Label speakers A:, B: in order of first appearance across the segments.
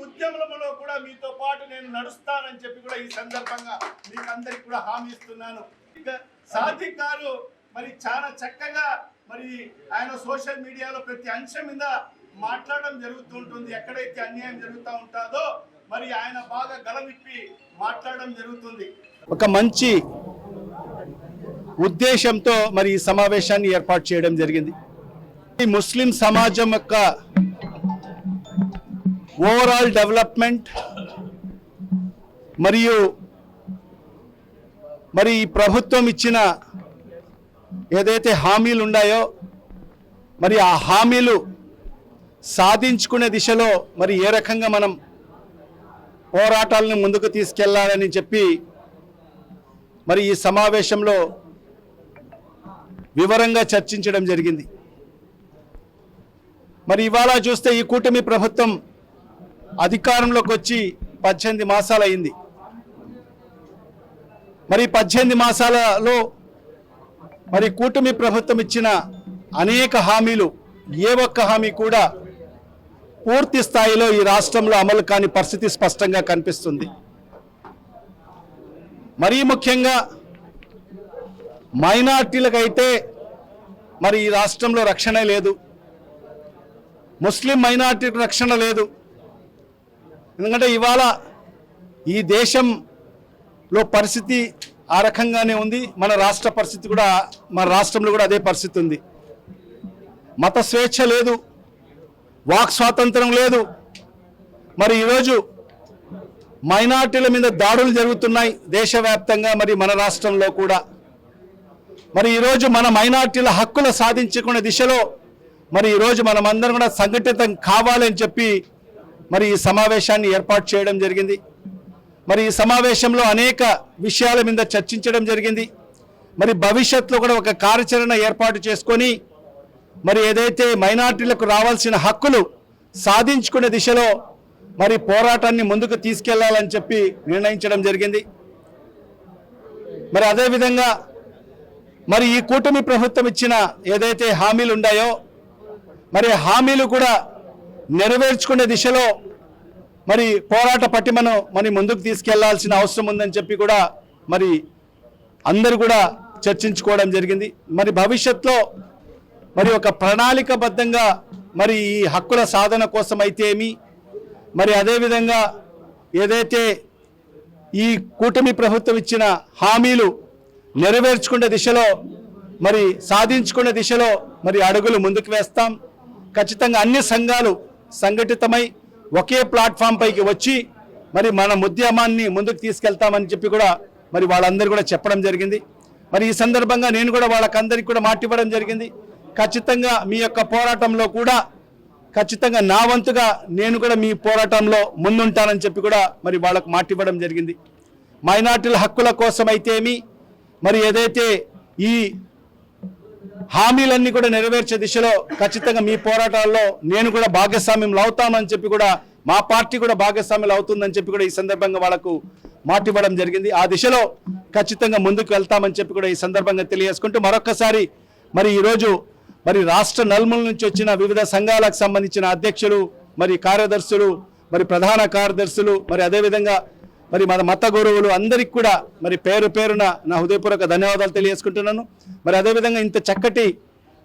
A: ఉద్యమంలో కూడా మీతో పాటు నేను నడుస్తానని చెప్పి కూడా ఈ సందర్భంగా మీకు అందరికి కూడా హామీ ఇస్తున్నాను. సాదిక్ గారు మరి చాలా చక్కగా మరి ఆయన సోషల్ మీడియాలో ప్రతి అంశం మీద మాట్లాడడం జరుగుతుంటుంది. ఎక్కడైతే అన్యాయం జరుగుతూ ఉంటుందో మరి ఆయన బాగా గలమిప్పి మాట్లాడడం జరుగుతుంది.
B: ఒక మంచి ఉద్దేశంతో మరి ఈ సమావేశాన్ని ఏర్పాటు చేయడం జరిగింది. ఈ ముస్లిం సమాజం యొక్క ఓవరాల్ డెవలప్మెంట్ మరియు మరి ఈ ప్రభుత్వం ఇచ్చిన ఏదైతే హామీలు ఉన్నాయో మరి ఆ హామీలు సాధించుకునే దిశలో మరి ఏ రకంగా మనం పోరాటాలను ముందుకు తీసుకెళ్లాలని చెప్పి మరి ఈ సమావేశంలో వివరంగా చర్చించడం జరిగింది. మరి ఇవాళ చూస్తే ఈ కూటమి ప్రభుత్వం అధికారంలోకి వచ్చి 18 మాసాలు అయింది. మరి 18 మాసాలలో మరి కూటమి ప్రభుత్వం ఇచ్చిన అనేక హామీలు ఏ ఒక్క హామీ కూడా పూర్తి స్థాయిలో ఈ రాష్ట్రంలో అమలు కాని పరిస్థితి స్పష్టంగా కనిపిస్తుంది. మరీ ముఖ్యంగా మైనార్టీలకైతే మరి ఈ రాష్ట్రంలో రక్షణ లేదు, ముస్లిం మైనార్టీలకు రక్షణ లేదు. ఎందుకంటే ఇవాళ ఈ దేశంలో పరిస్థితి ఆ రకంగానే ఉంది. మన రాష్ట్ర పరిస్థితి కూడా, మన రాష్ట్రంలో కూడా అదే పరిస్థితి ఉంది. మత స్వేచ్ఛ లేదు, వాక్ స్వాతంత్రం లేదు. మరి ఈరోజు మైనార్టీల మీద దాడులు జరుగుతున్నాయి దేశవ్యాప్తంగా, మరి మన రాష్ట్రంలో కూడా. మరి ఈరోజు మన మైనార్టీల హక్కులు సాధించుకునే దిశలో మరి ఈరోజు మనమందరం కూడా సంఘటితం కావాలని చెప్పి మరి ఈ సమావేశాన్ని ఏర్పాటు చేయడం జరిగింది. మరి ఈ సమావేశంలో అనేక విషయాల మీద చర్చించడం జరిగింది. మరి భవిష్యత్తులో కూడా ఒక కార్యాచరణ ఏర్పాటు చేసుకొని మరి ఏదైతే మైనార్టీలకు రావాల్సిన హక్కులు సాధించుకునే దిశలో మరి పోరాటాన్ని ముందుకు తీసుకెళ్లాలని చెప్పి నిర్ణయించడం జరిగింది. మరి అదేవిధంగా మరి ఈ కూటమి ప్రభుత్వం ఇచ్చిన ఏదైతే హామీలు ఉన్నాయో మరి హామీలు కూడా నెరవేర్చుకునే దిశలో మరి పోరాట పటిమను మరి ముందుకు తీసుకెళ్లాల్సిన అవసరం ఉందని చెప్పి కూడా మరి అందరూ కూడా చర్చించుకోవడం జరిగింది. మరి భవిష్యత్తులో మరి ఒక ప్రణాళికబద్ధంగా మరి ఈ హక్కుల సాధన కోసం అయితే ఏమి, మరి అదేవిధంగా ఏదైతే ఈ కూటమి ప్రభుత్వం ఇచ్చిన హామీలు నెరవేర్చుకునే దిశలో మరి సాధించుకునే దిశలో మరి అడుగులు ముందుకు వేస్తాం. ఖచ్చితంగా అన్ని సంఘాలు సంఘటితమై ఒకే ప్లాట్ఫామ్ పైకి వచ్చి మరి మన ఉద్యమాన్ని ముందుకు తీసుకెళ్తామని చెప్పి కూడా మరి వాళ్ళందరూ కూడా చెప్పడం జరిగింది. మరి ఈ సందర్భంగా నేను కూడా వాళ్ళకందరికీ కూడా మాట ఇవ్వడం జరిగింది. ఖచ్చితంగా మీ యొక్క పోరాటంలో కూడా ఖచ్చితంగా నా వంతుగా నేను కూడా మీ పోరాటంలో ముందుంటానని చెప్పి కూడా మరి వాళ్ళకు మాట ఇవ్వడం జరిగింది. మైనార్టీల హక్కుల కోసం అయితేమి, మరి ఏదైతే ఈ హామీలన్నీ కూడా నెరవేర్చే దిశలో ఖచ్చితంగా మీ పోరాటాల్లో నేను కూడా భాగస్వామ్యం అవుతామని చెప్పి కూడా మా పార్టీ కూడా భాగస్వామ్యం అవుతుందని చెప్పి కూడా ఈ సందర్భంగా వాళ్ళకు మాట ఇవ్వడం జరిగింది. ఆ దిశలో ఖచ్చితంగా ముందుకు వెళ్తామని చెప్పి కూడా ఈ సందర్భంగా తెలియజేసుకుంటూ మరొకసారి మరి ఈరోజు మరి రాష్ట్ర నలుమూల నుంచి వచ్చిన వివిధ సంఘాలకు సంబంధించిన అధ్యక్షులు, మరి కార్యదర్శులు, మరి ప్రధాన కార్యదర్శులు, మరి అదేవిధంగా మరి మన మత గురువులు అందరికీ కూడా మరి పేరు పేరున నా హృదయపూర్వక ధన్యవాదాలు తెలియజేసుకుంటున్నాను. మరి అదేవిధంగా ఇంత చక్కటి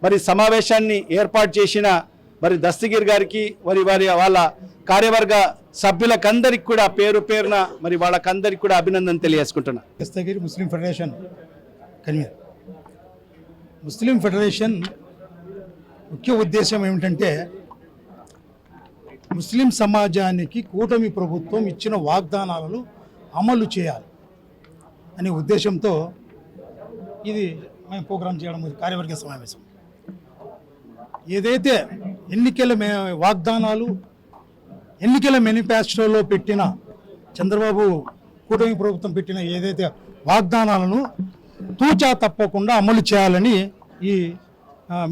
B: మరి సమావేశాన్ని ఏర్పాటు చేసిన మరి దస్తగిరి గారికి మరి వాళ్ళ కార్యవర్గ సభ్యులకందరికీ కూడా పేరు పేరున మరి వాళ్ళకందరికీ కూడా అభినందన తెలియజేసుకుంటున్నా.
C: దస్తగిరి ముస్లిం ఫెడరేషన్ కన్వీనర్. ముస్లిం ఫెడరేషన్ ముఖ్య ఉద్దేశం ఏమిటంటే ముస్లిం సమాజానికి కూటమి ప్రభుత్వం ఇచ్చిన వాగ్దానాలను అమలు చేయాలి అనే ఉద్దేశంతో ఇది మేము ప్రోగ్రాం చేయడం కార్యవర్గ సమావేశం. ఏదైతే ఎన్నికల వాగ్దానాలు ఎన్నికల మేనిఫెస్టోలో పెట్టిన చంద్రబాబు కూటమి ప్రభుత్వం పెట్టిన ఏదైతే వాగ్దానాలను తూచా తప్పకుండా అమలు చేయాలని ఈ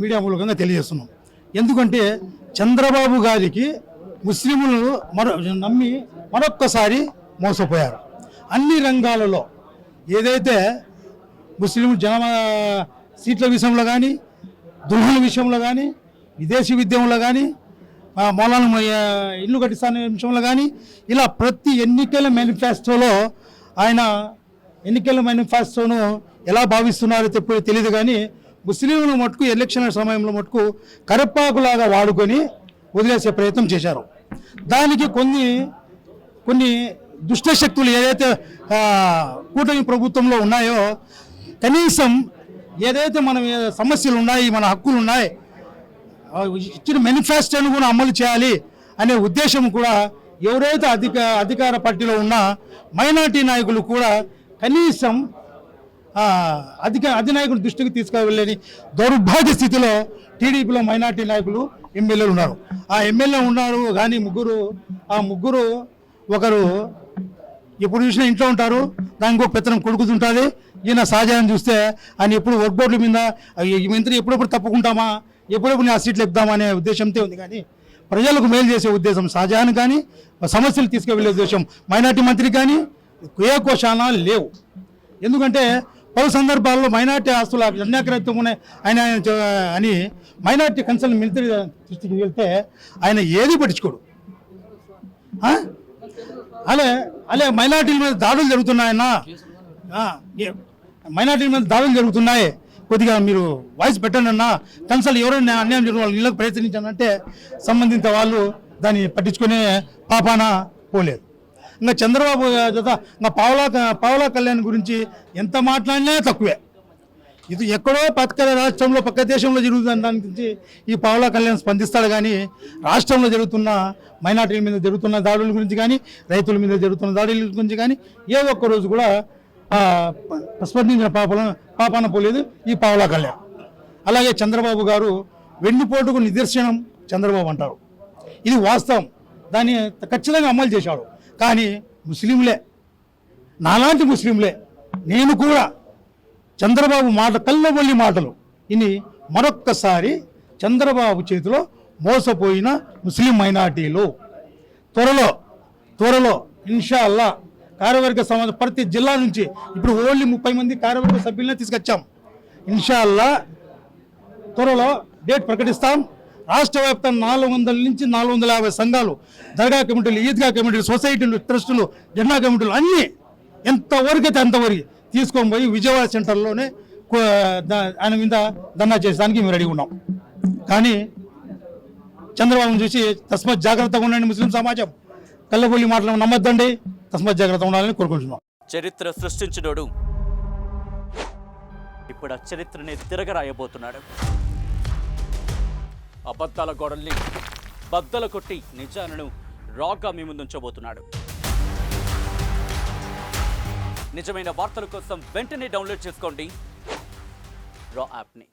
C: మీడియా మూలకంగా తెలియజేస్తున్నాం. ఎందుకంటే చంద్రబాబు గారికి ముస్లింలు నమ్మి మరొక్కసారి మోసపోయారు. అన్ని రంగాలలో ఏదైతే ముస్లిం సీట్ల విషయంలో కానీ, దుర్హుల విషయంలో కానీ, విదేశీ విద్యంలో కానీ, మౌలానా ఇల్లు కట్టిస్తానే విషయంలో కానీ ఇలా ప్రతి ఎన్నికల మేనిఫెస్టోలో ఆయన ఎన్నికల మేనిఫెస్టోను ఎలా భావిస్తున్నారో తెలియదు కానీ ముస్లింల మటుకు ఎలక్షన్ సమయంలో మటుకు కరపాకులాగా వాడుకొని వదిలేసే ప్రయత్నం చేశారు. దానికి కొన్ని దుష్ట శక్తులు ఏదైతే కూటమి ప్రభుత్వంలో ఉన్నాయో కనీసం ఏదైతే మన సమస్యలు ఉన్నాయి, మన హక్కులు ఉన్నాయి, ఇచ్చిన మేనిఫెస్టోను కూడా అమలు చేయాలి అనే ఉద్దేశం కూడా ఎవరైతే అధికార పార్టీలో ఉన్న మైనార్టీ నాయకులు కూడా కనీసం అధినాయకుడి దృష్టికి తీసుకువెళ్ళని దౌర్భాగ్య స్థితిలో టీడీపీలో మైనార్టీ నాయకులు ఎమ్మెల్యేలు ఉన్నారు. ఆ ఎమ్మెల్యే ఉన్నారు కానీ ముగ్గురు ఒకరు ఎప్పుడు చూసినా ఇంట్లో ఉంటారు, దానికి ఒక పెత్తనం కొడుకుతుంటుంది. ఈయన షాజహాన్ చూస్తే ఆయన ఎప్పుడు వర్క్ బోర్డుల మీద ఈ మంత్రి ఎప్పుడెప్పుడు తప్పుకుంటామా, ఎప్పుడెప్పుడు ఆ సీట్లు ఎక్కుదామా అనే ఉద్దేశంతో ఉంది. కానీ ప్రజలకు మేలు చేసే ఉద్దేశం షాజహాన్ కానీ, సమస్యలు తీసుకువెళ్ళే ఉద్దేశం మైనార్టీ మంత్రి కానీ ఏ కోశాన లేవు. ఎందుకంటే పలు సందర్భాల్లో మైనార్టీ ఆస్తులు అన్యాక్రాంతం ఉన్నాయి ఆయన అని మైనార్టీ కన్సల్ట్ మిలిటరీ దృష్టికి వెళ్తే ఆయన ఏది పట్టించుకోడు. అలే మైనార్టీల మీద దాడులు జరుగుతున్నాయన్నా, మైనార్టీల మీద దాడులు జరుగుతున్నాయి, కొద్దిగా మీరు వాయిస్ పెట్టండి అన్న, కన్సల్ట్ ఎవరైనా అన్యాయం జరిగిన వాళ్ళు ఇళ్ళకి ప్రయత్నించానంటే సంబంధిత వాళ్ళు దాన్ని పట్టించుకునే పాపాన పోలేదు. ఇంకా చంద్రబాబు జత ఇంకా పావలా కళ్యాణ్ గురించి ఎంత మాట్లాడినా తక్కువే. ఇది ఎక్కడో పక్క రాష్ట్రంలో పక్క దేశంలో జరుగుతున్న దాని గురించి ఈ పావలా కళ్యాణ్ స్పందిస్తాడు కానీ రాష్ట్రంలో జరుగుతున్న మైనార్టీల మీద జరుగుతున్న దాడుల గురించి కానీ, రైతుల మీద జరుగుతున్న దాడుల గురించి కానీ ఏ ఒక్కరోజు కూడా స్పందించిన పాపాన పోలేదు ఈ పావలా కళ్యాణ్. అలాగే చంద్రబాబు గారు వెన్నుపోటుకు నిదర్శనం చంద్రబాబు అంటారు, ఇది వాస్తవం, దాన్ని ఖచ్చితంగా అమలు చేశాడు. కానీ ముస్లింలే, నాలాంటి ముస్లింలే, నేను కూడా చంద్రబాబు కళ్ళబొల్లి మాటలు ఇని మరొక్కసారి చంద్రబాబు చేతిలో మోసపోయిన ముస్లిం మైనార్టీలు త్వరలో ఇన్షాల్లా కార్యవర్గ సమాజం ప్రతి జిల్లా నుంచి ఇప్పుడు ఓన్లీ 30 మంది కార్యవర్గ సభ్యులనే తీసుకొచ్చాం. ఇన్షాల్లా త్వరలో డేట్ ప్రకటిస్తాం. రాష్ట్ర వ్యాప్తంగా 400 నుంచి 450 సంఘాలు, దర్గా కమిటీలు, ఈద్గా కమిటీలు, సొసైటీలు, ట్రస్టులు, జెండా కమిటీలు అన్నీ ఎంతవరకు అయితే అంతవరకు తీసుకొని పోయి విజయవాడ సెంటర్లోనే ఆయన మీద ధర్నా చేసేదానికి మేము రెడీగా ఉన్నాం. కానీ చంద్రబాబును చూసి తస్మత్ జాగ్రత్తగా ఉండండి ముస్లిం సమాజం, కళ్ళబొల్లి మాటలు నమ్మద్దండి, తస్మత్ జాగ్రత్త ఉండాలని కోరుకుంటున్నాం.
D: చరిత్ర సృష్టించినోడు ఇప్పుడు ఆ చరిత్రని తిరగరాయబోతున్నాడు. అబద్ధాల గోడల్ని బద్దలు కొట్టి నిజాలను రాగా మీ ముందుంచబోతున్నాడు. నిజమైన వార్తల కోసం వెంటనే డౌన్లోడ్ చేసుకోండి రా యాప్ని.